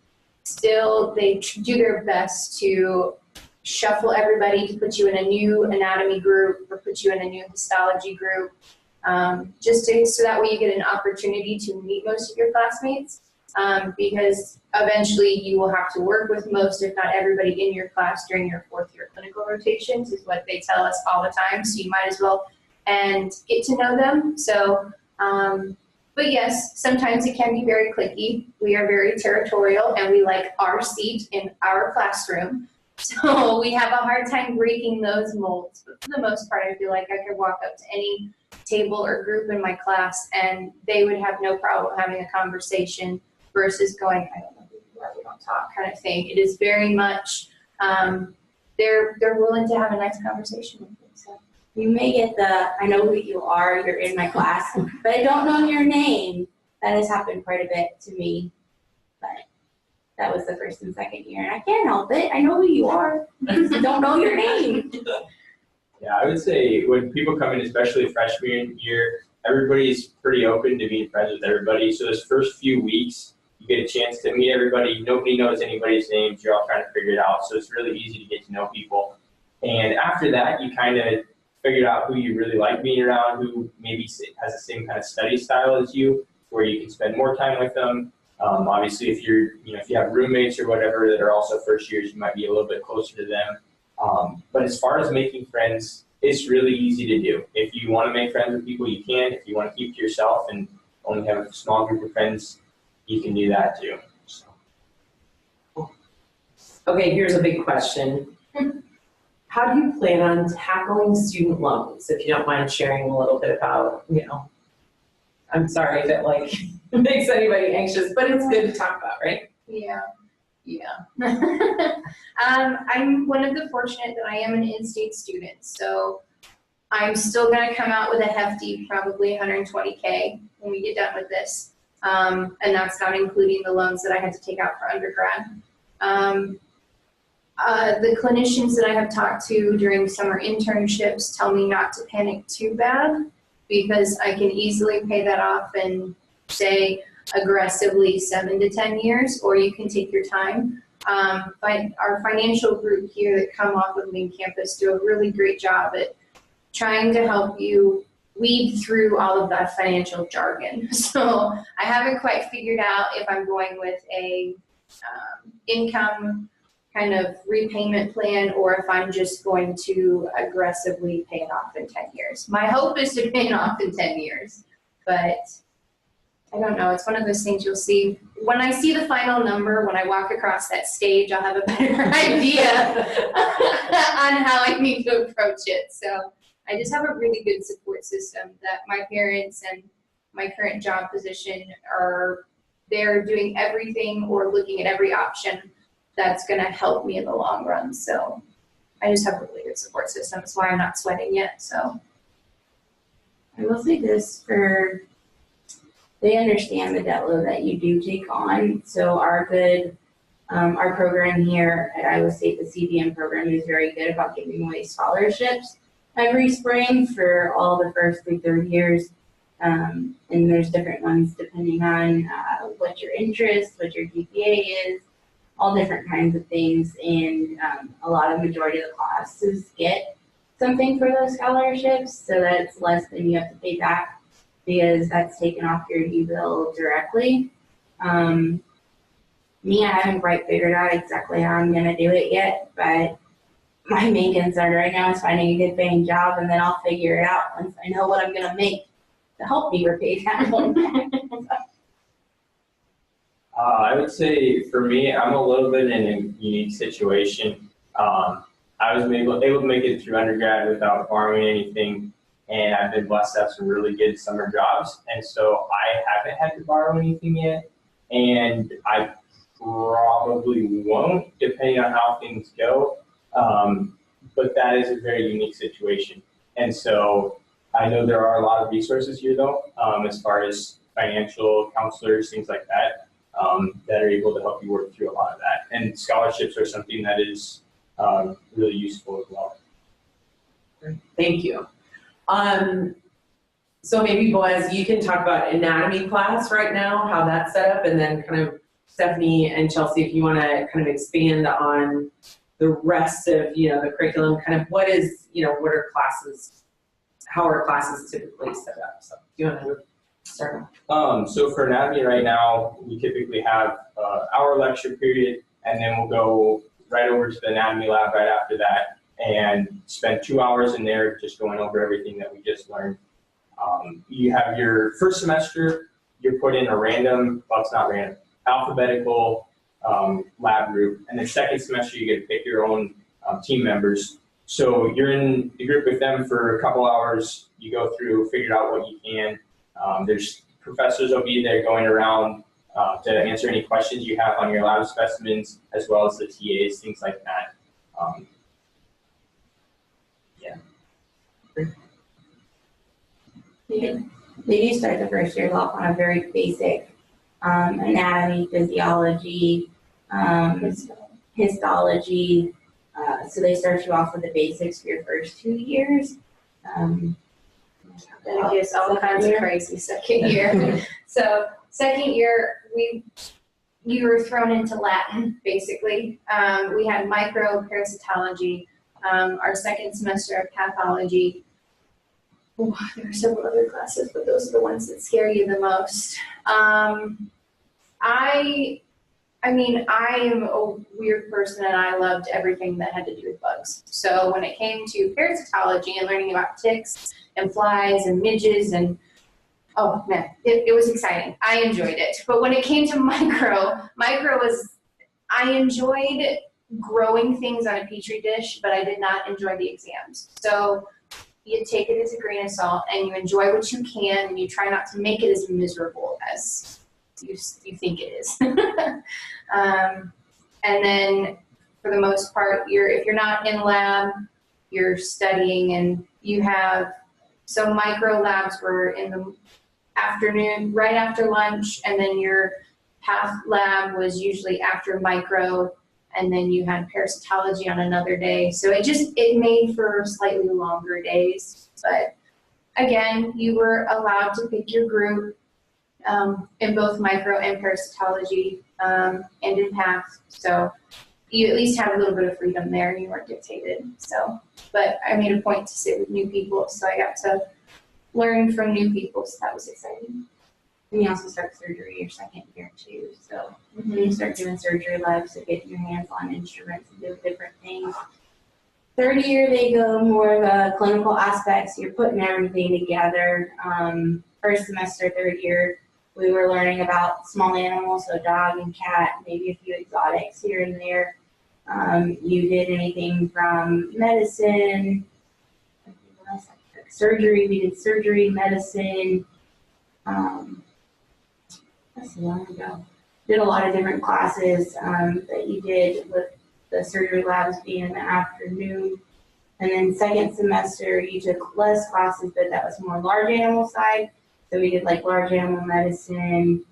still they do their best to shuffle everybody to put you in a new anatomy group or put you in a new histology group, so that way you get an opportunity to meet most of your classmates. Because eventually you will have to work with most, if not everybody in your class during your fourth year clinical rotations, is what they tell us all the time. So you might as well and get to know them. So, but yes, sometimes it can be very cliquey. We are very territorial and we like our seat in our classroom. So we have a hard time breaking those molds. But for the most part, I feel like I could walk up to any table or group in my class and they would have no problem having a conversation versus going, I don't know who you are, we don't talk kind of thing. It is very much, they're willing to have a nice conversation with you. So. You may get the, I know who you are, you're in my class, but I don't know your name. That has happened quite a bit to me, but that was the first and second year, and I can't help it. I know who you are, I just don't know your name. Yeah, I would say when people come in, especially freshman year, everybody's pretty open to being friends with everybody. So those first few weeks, you get a chance to meet everybody. Nobody knows anybody's names. You're all trying to figure it out. So it's really easy to get to know people. And after that, you kind of figure out who you really like being around, who maybe has the same kind of study style as you, where you can spend more time with them. Obviously, if you have roommates or whatever that are also first years, you might be a little bit closer to them. But as far as making friends, it's really easy to do. If you want to make friends with people, you can. If you want to keep to yourself and only have a small group of friends, you can do that too. So. Okay, here's a big question. How do you plan on tackling student loans? If you don't mind sharing a little bit about, I'm sorry if it makes anybody anxious, but it's good to talk about, right? Yeah. Yeah. I'm one of the fortunate that I am an in-state student, so I'm still gonna come out with a hefty, probably 120K when we get done with this. And that's not including the loans that I had to take out for undergrad. The clinicians that I have talked to during summer internships tell me not to panic too bad because I can easily pay that off in, say, aggressively 7 to 10 years, or you can take your time. But our financial group here that come off of main campus do a really great job at trying to help you weed through all of that financial jargon. So I haven't quite figured out if I'm going with a income kind of repayment plan or if I'm just going to aggressively pay it off in 10 years. My hope is to pay it off in 10 years, but I don't know. It's one of those things you'll see. When I see the final number, when I walk across that stage, I'll have a better idea on how I need to approach it. So I just have a really good support system that my parents and my current job position are, they're doing everything or looking at every option that's going to help me in the long run. So I just have a really good support system. That's why I'm not sweating yet. So I will say this for, they understand the debt load that you do take on. So our program here at Iowa State, the CVM program, is very good about giving away scholarships every spring for all the first through third years. And there's different ones depending on what your interest, what your GPA is, all different kinds of things. And majority of the classes get something for those scholarships so that it's less than you have to pay back because that's taken off your U-bill directly. Me, I haven't quite figured out exactly how I'm gonna do it yet, but my main concern right now is finding a good paying job, and then I'll figure it out once I know what I'm gonna make to help me repay that loan back. I would say for me, I'm a little bit in a unique situation. I was able to make it through undergrad without borrowing anything, and I've been blessed to have some really good summer jobs, and so I haven't had to borrow anything yet, and I probably won't, depending on how things go, but that is a very unique situation. And so I know there are a lot of resources here though, as far as financial counselors, things like that, that are able to help you work through a lot of that. And scholarships are something that is really useful as well. Thank you. So maybe Boaz, you can talk about anatomy class right now, how that's set up, and then kind of Stephanie and Chelsea, if you want to kind of expand on the rest of, the curriculum, kind of what are classes, how are classes typically set up? So do you want to start off? So for anatomy right now, we typically have our lecture period, and then we'll go right over to the anatomy lab right after that and spend 2 hours in there just going over everything that we just learned. You have your first semester, you're put in a random, well, it's not random, alphabetical lab group, and then second semester you get to pick your own team members. So you're in the group with them for a couple hours, you go through, figure out what you can. There's professors will be there going around to answer any questions you have on your lab specimens, as well as the TAs, things like that. They do start the first years off on a very basic anatomy, physiology, histology. So they start you off with the basics for your first 2 years. Then it gets all kinds of crazy second year. So second year, you were thrown into Latin, basically. We had microparasitology, our second semester of pathology. Oh, there are several other classes, but those are the ones that scare you the most. I am a weird person and I loved everything that had to do with bugs. So when it came to parasitology and learning about ticks and flies and midges and, oh man, it was exciting. I enjoyed it. But when it came to micro was, I enjoyed growing things on a petri dish, but I did not enjoy the exams. So you take it as a grain of salt and you enjoy what you can and you try not to make it as miserable as you think it is. And then for the most part, if you're not in lab, you're studying, and you have, so micro labs were in the afternoon, right after lunch, and then your path lab was usually after micro, and then you had parasitology on another day. So it made for slightly longer days. But again, you were allowed to pick your group in both micro and parasitology and in path. So you at least had a little bit of freedom there, and you weren't dictated. So, but I made a point to sit with new people, so I got to learn from new people, so that was exciting. And you also start surgery your second year too. So you start doing surgery labs to get your hands on instruments and do different things. Third year, they go more of a clinical aspects. You're putting everything together. First semester, third year, we were learning about small animals, so dog and cat, maybe a few exotics here and there. You did anything from medicine, surgery. We did surgery, medicine. That's long ago. Did a lot of different classes that you did with the surgery labs being in the afternoon. And then second semester, you took less classes, but that was more large animal side. So we did like large animal medicine.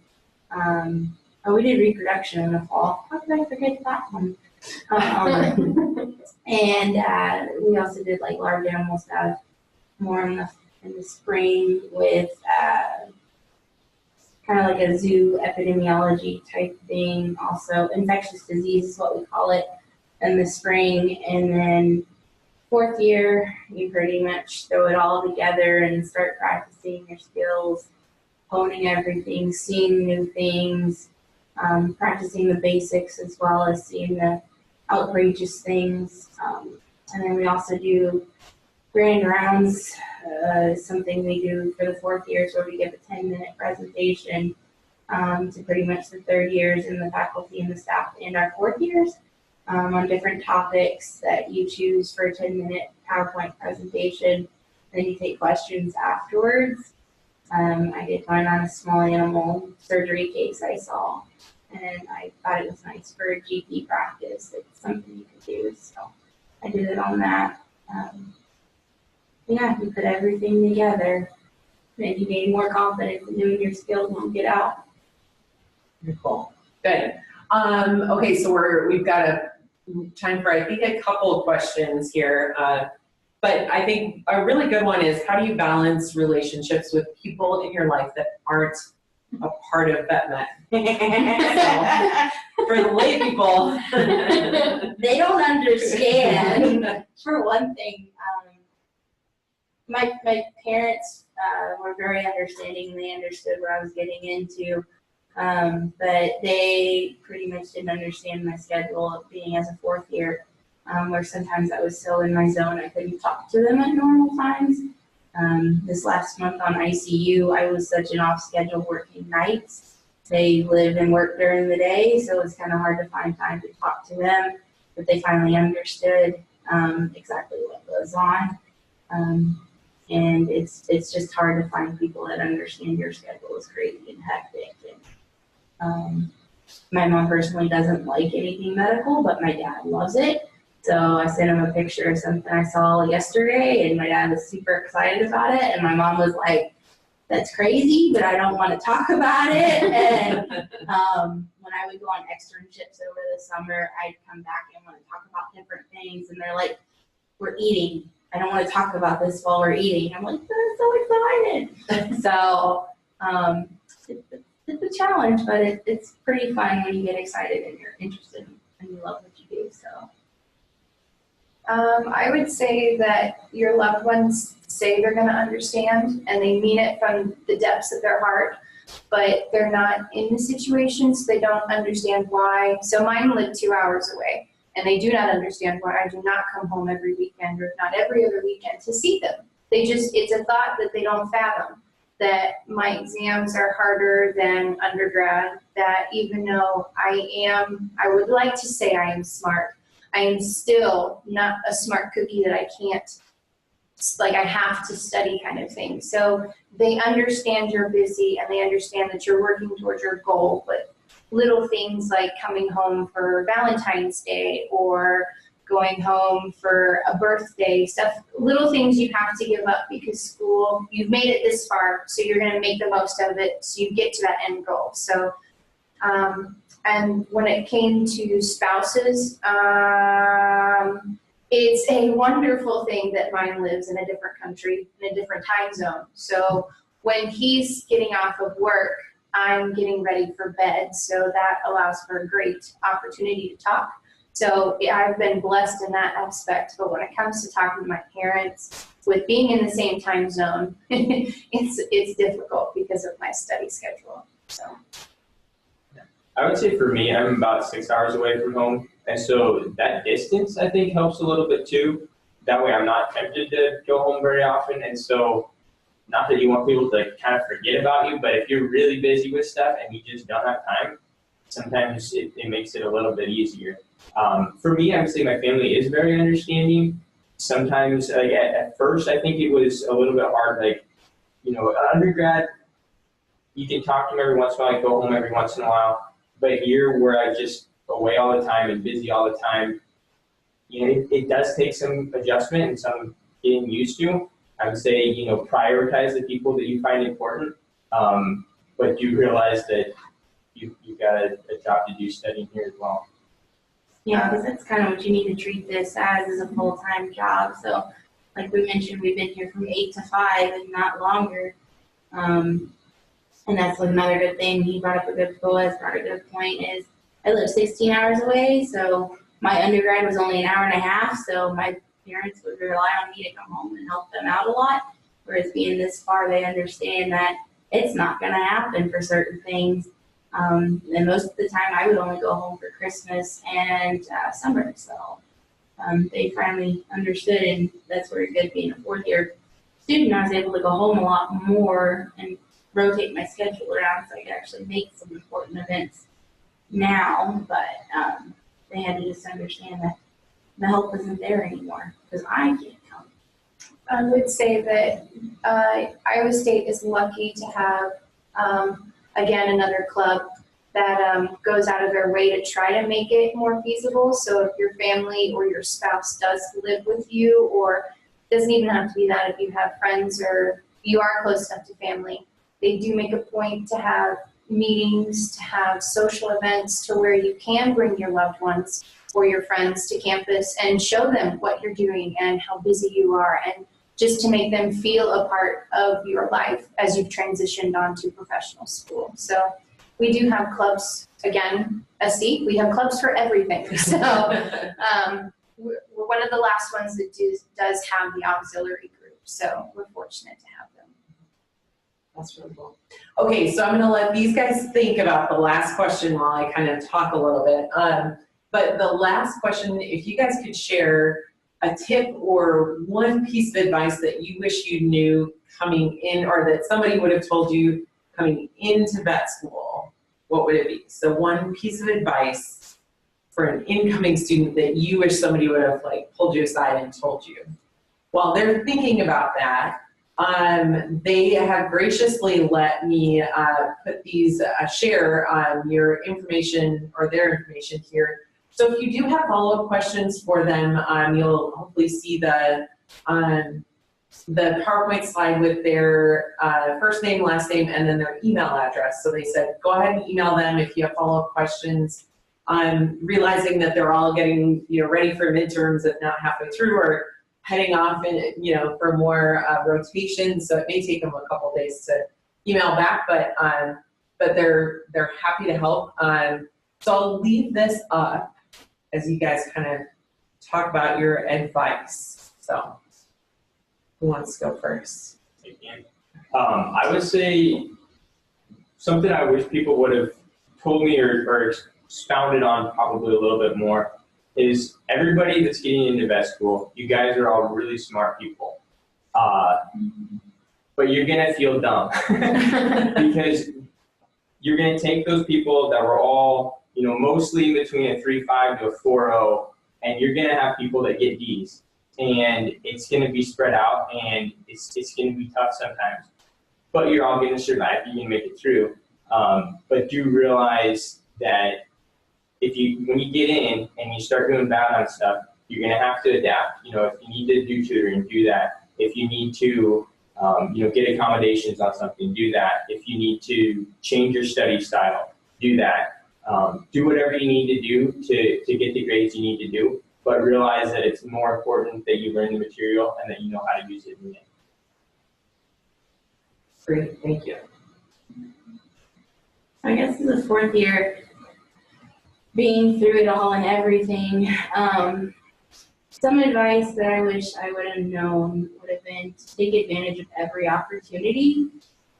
We did reproduction in the fall. How could I forget that one? And we also did like large animal stuff more in the spring with kind of like a zoo epidemiology type thing. Also, infectious disease is what we call it in the spring. And then fourth year, you pretty much throw it all together and start practicing your skills, honing everything, seeing new things, practicing the basics as well as seeing the outrageous things. And then we also do grand rounds, something we do for the fourth years where we give a 10-minute presentation to pretty much the third years and the faculty and the staff and our fourth years on different topics that you choose for a 10-minute PowerPoint presentation. Then you take questions afterwards. I did one on a small animal surgery case I saw, and I thought it was nice for a GP practice. It's something you could do, so I did it on that. Yeah, you put everything together, and you gain more confidence in doing your skills when you get out. Cool. Good. Okay, so we've got time for I think a couple of questions here. But I think a really good one is, how do you balance relationships with people in your life that aren't a part of VetMed? So, for the lay people, they don't understand. For one thing, my parents were very understanding. They understood what I was getting into, but they pretty much didn't understand my schedule of being as a fourth year, where sometimes I was so in my zone I couldn't talk to them at normal times. This last month on ICU, I was such an off schedule working nights. They live and work during the day, so it was kind of hard to find time to talk to them, but they finally understood exactly what goes on. And it's just hard to find people that understand your schedule is crazy and hectic. And my mom personally doesn't like anything medical, but my dad loves it. So I sent him a picture of something I saw yesterday, and my dad was super excited about it. And my mom was like, "That's crazy, but I don't want to talk about it." And when I would go on externships over the summer, I'd come back and want to talk about different things, and they're like, "We're eating. I don't want to talk about this while we're eating." I'm like, "I'm so excited." So it's a challenge, but it's pretty fun when you get excited and you're interested and you love what you do. So I would say that your loved ones say they're going to understand, and they mean it from the depths of their heart, but they're not in the situation, so they don't understand why. So mine live 2 hours away, and they do not understand why I do not come home every weekend, or not every other weekend, to see them. It's a thought that they don't fathom, that my exams are harder than undergrad, that even though I would like to say I am smart, I am still not a smart cookie that I can't, like I have to study kind of thing. So they understand you're busy, and they understand that you're working towards your goal, but little things like coming home for Valentine's Day or going home for a birthday, little things you have to give up because school, you've made it this far, so you're gonna make the most of it so you get to that end goal. So, and when it came to spouses, it's a wonderful thing that mine lives in a different country, in a different time zone. So when he's getting off of work, I'm getting ready for bed, so that allows for a great opportunity to talk. So I've been blessed in that aspect, but when it comes to talking to my parents, with being in the same time zone, it's difficult because of my study schedule, so. I would say for me, I'm about 6 hours away from home, and so that distance, I think, helps a little bit too. That way I'm not tempted to go home very often, and so, not that you want people to kind of forget about you, but if you're really busy with stuff and you just don't have time, sometimes it makes it a little bit easier. For me, I would say my family is very understanding. Sometimes, at first, I think it was a little bit hard. Undergrad, you can talk to them every once in a while, go home every once in a while. But here, where I'm just away all the time and busy all the time, it does take some adjustment and some getting used to. I would say, prioritize the people that you find important, but you realize that you've got a job to do studying here as well. Yeah, because that's kind of what you need to treat this as, is a full-time job. So, like we mentioned, we've been here from 8 to 5 and not longer. And that's another good thing. He brought up a good point is I live 16 hours away, so my undergrad was only an hour and a half, so my parents would rely on me to come home and help them out a lot. Whereas being this far, they understand that it's not going to happen for certain things. And most of the time, I would only go home for Christmas and summer. So they finally understood, and that's where it good being a fourth-year student. I was able to go home a lot more and rotate my schedule around so I could actually make some important events now. But they had to just understand that the help isn't there anymore because I can't help. I would say that Iowa State is lucky to have, again, another club that goes out of their way to try to make it more feasible. So if your family or your spouse does live with you, or it doesn't even have to be that, if you have friends or you are close enough to family, they do make a point to have meetings, to have social events to where you can bring your loved ones or your friends to campus and show them what you're doing and how busy you are, and just to make them feel a part of your life as you've transitioned onto professional school. So we do have clubs, again, we have clubs for everything. So we're one of the last ones that does have the auxiliary group. So we're fortunate to have them. That's really cool. Okay, so I'm going to let these guys think about the last question while I kind of talk a little bit. But the last question, if you guys could share a tip or one piece of advice that you wish you knew coming in, or that somebody would have told you coming into vet school, what would it be? So one piece of advice for an incoming student that you wish somebody would have pulled you aside and told you. While they're thinking about that, they have graciously let me put these, share your information or their information here. So if you do have follow-up questions for them, you'll hopefully see the PowerPoint slide with their first name, last name, and then their email address. So they said, go ahead and email them if you have follow-up questions. Realizing that they're all getting ready for midterms, if not halfway through, or heading off and for more rotation. So it may take them a couple days to email back, but they're happy to help. So I'll leave this up as you guys kind of talk about your advice. So who wants to go first? I would say something I wish people would have told me or expounded on probably a little bit more is everybody that's getting into vet school, you guys are all really smart people. But you're gonna feel dumb because you're gonna take those people that were all, mostly in between a 3.5 to a 4.0, and you're gonna have people that get D's. And it's gonna be spread out, and it's gonna be tough sometimes. But you're all gonna survive, you're gonna make it through. But do realize that when you get in and you start doing bad on stuff, you're gonna have to adapt. You know, if you need to do tutoring, do that. If you need to, get accommodations on something, do that. If you need to change your study style, do that. Do whatever you need to do to get the grades you need to do, but realize that it's more important that you learn the material and that you know how to use it in the end. Great, thank you. I guess as a fourth year, being through it all and everything, some advice that I wish I would have known would have been to take advantage of every opportunity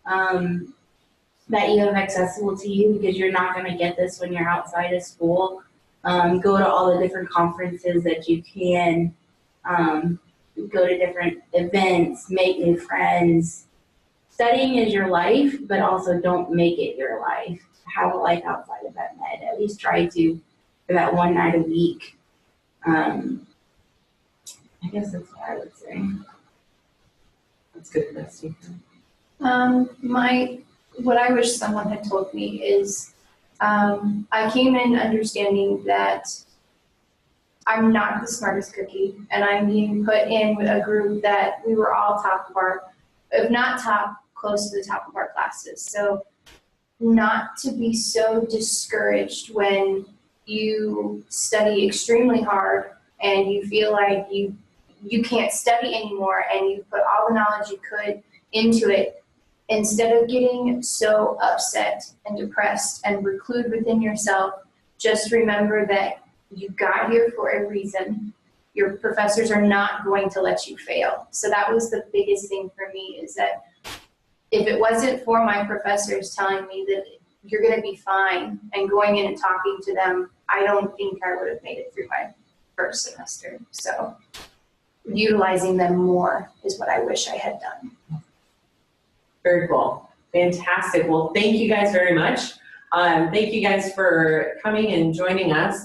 that you have accessible to you, because you're not going to get this when you're outside of school. Go to all the different conferences that you can, go to different events, make new friends. Studying is your life, but also don't make it your life. Have a life outside of vet med. At least try to for that one night a week. I guess that's what I would say. That's good, Christy. What I wish someone had told me is, I came in understanding that I'm not the smartest cookie, and I'm being put in with a group that we were all top of our, if not top, close to the top of our classes. So not to be so discouraged when you study extremely hard and you feel like you can't study anymore and you put all the knowledge you could into it. Instead of getting so upset and depressed and reclude within yourself, just remember that you got here for a reason. Your professors are not going to let you fail. So that was the biggest thing for me, is that if it wasn't for my professors telling me that you're going to be fine and going in and talking to them, I don't think I would have made it through my first semester. So utilizing them more is what I wish I had done. Very cool. Fantastic. Well, thank you guys very much. Thank you guys for coming and joining us.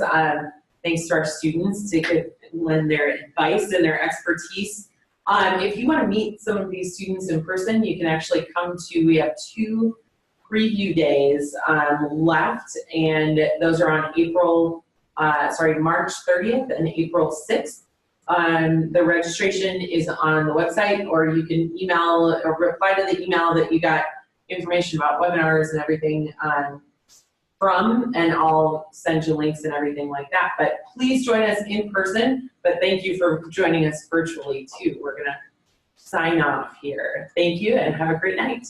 Thanks to our students to lend their advice and their expertise. If you want to meet some of these students in person, you can actually come to, we have 2 preview days left, and those are on March 30th and April 6th. The registration is on the website, or you can email or reply to the email that you got information about webinars and everything from, and I'll send you links and everything like that. But please join us in person, but thank you for joining us virtually too. We're gonna sign off here. Thank you and have a great night.